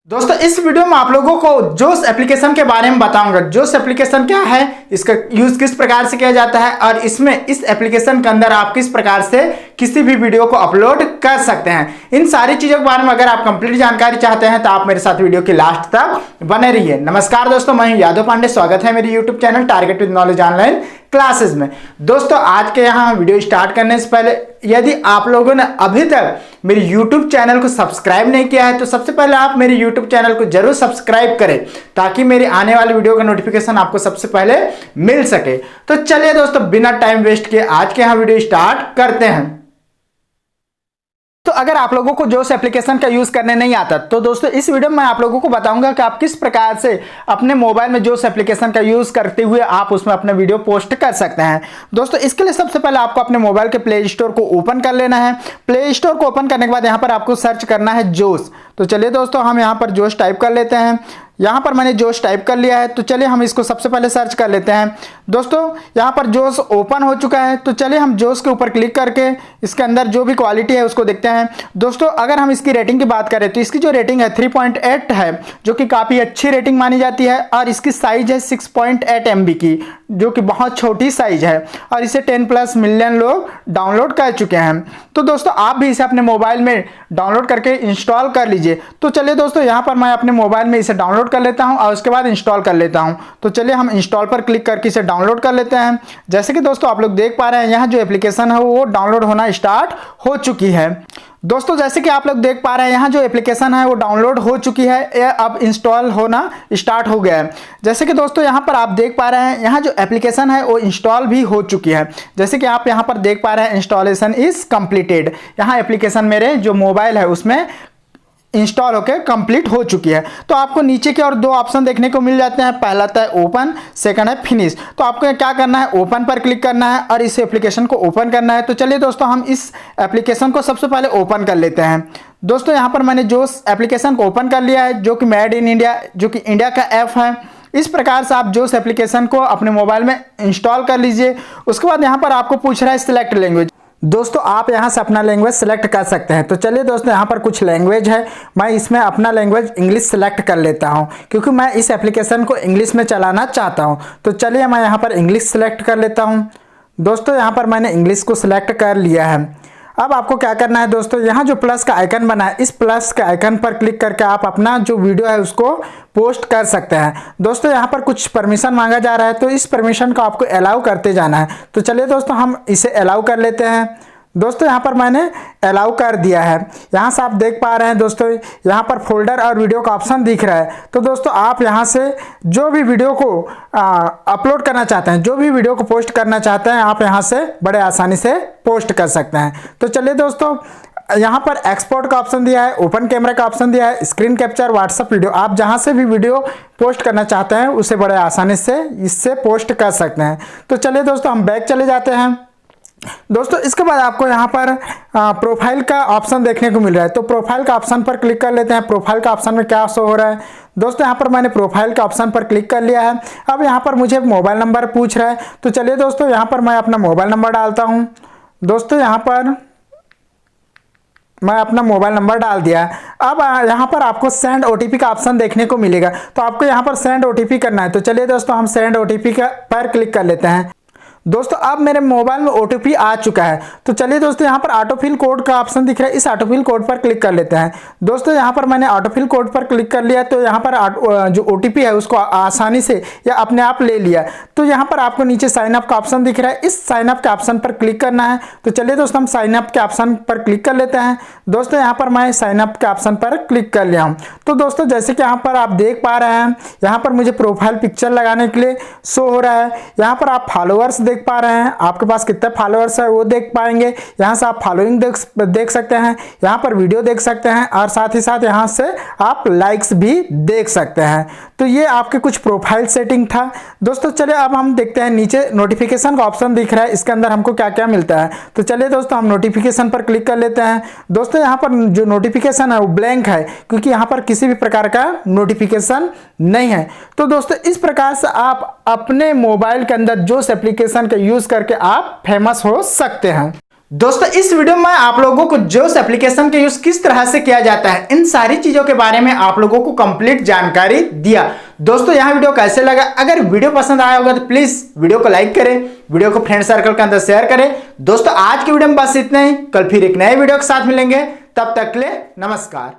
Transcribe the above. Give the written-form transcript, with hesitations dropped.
दोस्तों इस वीडियो में आप लोगों को जोश एप्लीकेशन के बारे में बताऊंगा। जोश एप्लीकेशन क्या है, इसका यूज किस प्रकार से किया जाता है और इसमें इस एप्लीकेशन के अंदर आप किस प्रकार से किसी भी वीडियो को अपलोड कर सकते हैं। इन सारी चीजों के बारे में अगर आप कंप्लीट जानकारी चाहते हैं तो आप मेरे साथ वीडियो के लास्ट तक बने रहिए। नमस्कार दोस्तों, मैं हूं यादव पांडे। स्वागत है मेरे YouTube channel target with knowledge online classes में। दोस्तों आज के यहाँ वीडियो स्टार्ट करने से पहले यदि आप लोगों ने अभी तक मेरे YouTube चैनल को सब्सक्राइब नहीं किया है तो सबसे पहले आप मेरे YouTube चैनल को जरूर सब्सक्राइब करें ताकि मेरे आने वाले वीडियो का नोटिफिकेशन आपको सबसे पहले मिल सके। तो चलिए दोस्तों बिना टाइम वेस्ट किए आज के यहाँ वीडियो स्टार्ट करते हैं। तो अगर आप लोगों को जोश एप्लीकेशन का यूज करने नहीं आता तो दोस्तों इस वीडियो में मैं आप लोगों को बताऊंगा कि आप किस प्रकार से अपने मोबाइल में जोश एप्लीकेशन का यूज करते हुए आप उसमें अपने वीडियो पोस्ट कर सकते हैं। दोस्तों इसके लिए सबसे पहले आपको अपने मोबाइल के प्ले स्टोर को ओपन कर लेना है। प्ले स्टोर को ओपन करने के बाद यहाँ पर आपको सर्च करना है जोश। तो चलिए दोस्तों हम यहाँ पर जोश टाइप कर लेते हैं। यहाँ पर मैंने जोश टाइप कर लिया है तो चलिए हम इसको सबसे पहले सर्च कर लेते हैं। दोस्तों यहाँ पर जोश ओपन हो चुका है तो चलिए हम जोश के ऊपर क्लिक करके इसके अंदर जो भी क्वालिटी है उसको देखते हैं। दोस्तों अगर हम इसकी रेटिंग की बात करें तो इसकी जो रेटिंग है 3.8 है जो कि काफ़ी अच्छी रेटिंग मानी जाती है और इसकी साइज है 6.8 MB की जो कि बहुत छोटी साइज है और इसे 10+ मिलियन लोग डाउनलोड कर चुके हैं। तो दोस्तों आप भी इसे अपने मोबाइल में डाउनलोड करके इंस्टॉल कर लीजिए। तो चलिए दोस्तों यहाँ पर मैं अपने मोबाइल में इसे डाउनलोड कर लेता हूँ और उसके बाद इंस्टॉल कर लेता हूँ। तो चलिए हम इंस्टॉल पर क्लिक करके इसे डाउनलोड कर लेते हैं। जैसे कि दोस्तों आप लोग देख पा रहे हैं यहाँ जो एप्लीकेशन है वो डाउनलोड होना स्टार्ट हो चुकी है। दोस्तों जैसे कि आप लोग देख पा रहे हैं यहाँ जो एप्लीकेशन है वो डाउनलोड हो चुकी है, ये अब इंस्टॉल होना स्टार्ट हो गया है। जैसे कि दोस्तों यहाँ पर आप देख पा रहे हैं यहाँ जो एप्लीकेशन है वो इंस्टॉल भी हो चुकी है। जैसे कि आप यहाँ पर देख पा रहे हैं इंस्टॉलेशन इज कंप्लीटेड। यहाँ एप्लीकेशन मेरे जो मोबाइल है उसमें इंस्टॉल होकर कंप्लीट हो चुकी है। तो आपको नीचे के और दो ऑप्शन देखने को मिल जाते हैं। पहला था ओपन, सेकंड है फिनिश। तो आपको क्या करना है, ओपन पर क्लिक करना है और इस एप्लीकेशन को ओपन करना है। तो चलिए दोस्तों हम इस एप्लीकेशन को सबसे पहले ओपन कर लेते हैं। दोस्तों यहाँ पर मैंने जो एप्लीकेशन को ओपन कर लिया है जो कि मेड इन इंडिया जो कि इंडिया का ऐप है। इस प्रकार से आप जोश एप्लीकेशन को अपने मोबाइल में इंस्टॉल कर लीजिए। उसके बाद यहाँ पर आपको पूछ रहा है सिलेक्ट लैंग्वेज। दोस्तों आप यहाँ से अपना लैंग्वेज सेलेक्ट कर सकते हैं। तो चलिए दोस्तों यहाँ पर कुछ लैंग्वेज है, मैं इसमें अपना लैंग्वेज इंग्लिश सेलेक्ट कर लेता हूँ क्योंकि मैं इस एप्लीकेशन को इंग्लिश में चलाना चाहता हूँ। तो चलिए मैं यहाँ पर इंग्लिश सेलेक्ट कर लेता हूँ। दोस्तों यहाँ पर मैंने इंग्लिश को सिलेक्ट कर लिया है। अब आपको क्या करना है दोस्तों, यहाँ जो प्लस का आइकन बना है इस प्लस के आइकन पर क्लिक करके आप अपना जो वीडियो है उसको पोस्ट कर सकते हैं। दोस्तों यहाँ पर कुछ परमिशन मांगा जा रहा है तो इस परमिशन को आपको अलाउ करते जाना है। तो चलिए दोस्तों हम इसे अलाउ कर लेते हैं। दोस्तों यहाँ पर मैंने अलाउ कर दिया है। यहाँ से आप देख पा रहे हैं दोस्तों यहाँ पर फोल्डर और वीडियो का ऑप्शन दिख रहा है। तो दोस्तों आप यहाँ से जो भी वीडियो को अपलोड करना चाहते हैं, जो भी वीडियो को पोस्ट करना चाहते हैं आप यहाँ से बड़े आसानी से पोस्ट कर सकते हैं। तो चलिए दोस्तों यहाँ पर एक्सपोर्ट का ऑप्शन दिया है, ओपन कैमरा का ऑप्शन दिया है, स्क्रीन कैप्चर, व्हाट्सएप वीडियो। आप जहाँ से भी वीडियो पोस्ट करना चाहते हैं उसे बड़े आसानी से इससे पोस्ट कर सकते हैं। तो चलिए दोस्तों हम बैक चले जाते हैं। दोस्तों इसके बाद आपको यहाँ पर प्रोफाइल का ऑप्शन देखने को मिल रहा है। तो प्रोफाइल का ऑप्शन पर क्लिक कर लेते हैं। प्रोफाइल का ऑप्शन में क्या शो हो रहा है, दोस्तों यहाँ पर मैंने प्रोफाइल का ऑप्शन पर क्लिक कर लिया है। अब यहाँ पर मुझे मोबाइल नंबर पूछ रहा है तो चलिए दोस्तों यहाँ पर मैं अपना मोबाइल नंबर डालता हूँ। दोस्तों यहाँ पर मैं अपना मोबाइल नंबर डाल दिया। अब यहाँ पर आपको सेंड OTP का ऑप्शन देखने को मिलेगा तो आपको यहाँ पर सेंड OTP करना है। तो चलिए दोस्तों हम सेंड OTP पर क्लिक कर लेते हैं। दोस्तों अब मेरे मोबाइल में OTP आ चुका है। तो चलिए दोस्तों यहाँ पर ऑटोफिल कोड का ऑप्शन दिख रहा है, इस ऑटोफिल कोड पर क्लिक कर लेते हैं। दोस्तों यहाँ पर मैंने ऑटोफिल कोड पर क्लिक कर लिया तो यहाँ पर जो OTP है उसको आसानी से या अपने आप ले लिया। तो यहाँ पर आपको नीचे साइन अप का ऑप्शन दिख रहा है, इस साइन अप के ऑप्शन पर क्लिक करना है। तो चलिए दोस्तों हम साइन अप के ऑप्शन पर क्लिक कर लेते हैं। दोस्तों यहाँ पर मैं साइन अप के ऑप्शन पर क्लिक कर लिया हूँ। तो दोस्तों जैसे कि यहाँ पर आप देख पा रहे हैं यहाँ पर मुझे प्रोफाइल पिक्चर लगाने के लिए शो हो रहा है। यहाँ पर आप फॉलोअर्स देख पा रहे हैं, आपके पास कितने फॉलोअर्स है वो देख पाएंगे। यहाँ से आप फॉलोइंग देख सकते हैं, यहाँ पर वीडियो देख सकते हैं और साथ ही साथ यहाँ से आप लाइक्स भी देख सकते हैं। तो ये आपके कुछ प्रोफाइल सेटिंग था। दोस्तों चलिए अब हम देखते हैं नीचे नोटिफिकेशन का ऑप्शन दिख रहा है, इसके अंदर हमको क्या क्या मिलता है। तो चलिए दोस्तों हम नोटिफिकेशन पर क्लिक कर लेते हैं। दोस्तों यहाँ पर जो नोटिफिकेशन है वो ब्लैंक है क्योंकि यहाँ पर किसी भी प्रकार का नोटिफिकेशन नहीं है। तो दोस्तों इस प्रकार से आप अपने मोबाइल के अंदर जोश एप्लीकेशन का यूज करके आप फेमस हो सकते हैं। दोस्तों इस वीडियो में आप लोगों को जोश एप्लीकेशन के यूज किस तरह से किया जाता है, इन सारी चीजों के बारे में आप लोगों को कंप्लीट जानकारी दिया। दोस्तों यहां वीडियो कैसे लगा, अगर वीडियो पसंद आया होगा तो प्लीज वीडियो को लाइक करें, वीडियो को फ्रेंड सर्कल के अंदर शेयर करें। दोस्तों आज की वीडियो में बस इतना ही, कल फिर एक नए वीडियो के साथ मिलेंगे, तब तक के लिए नमस्कार।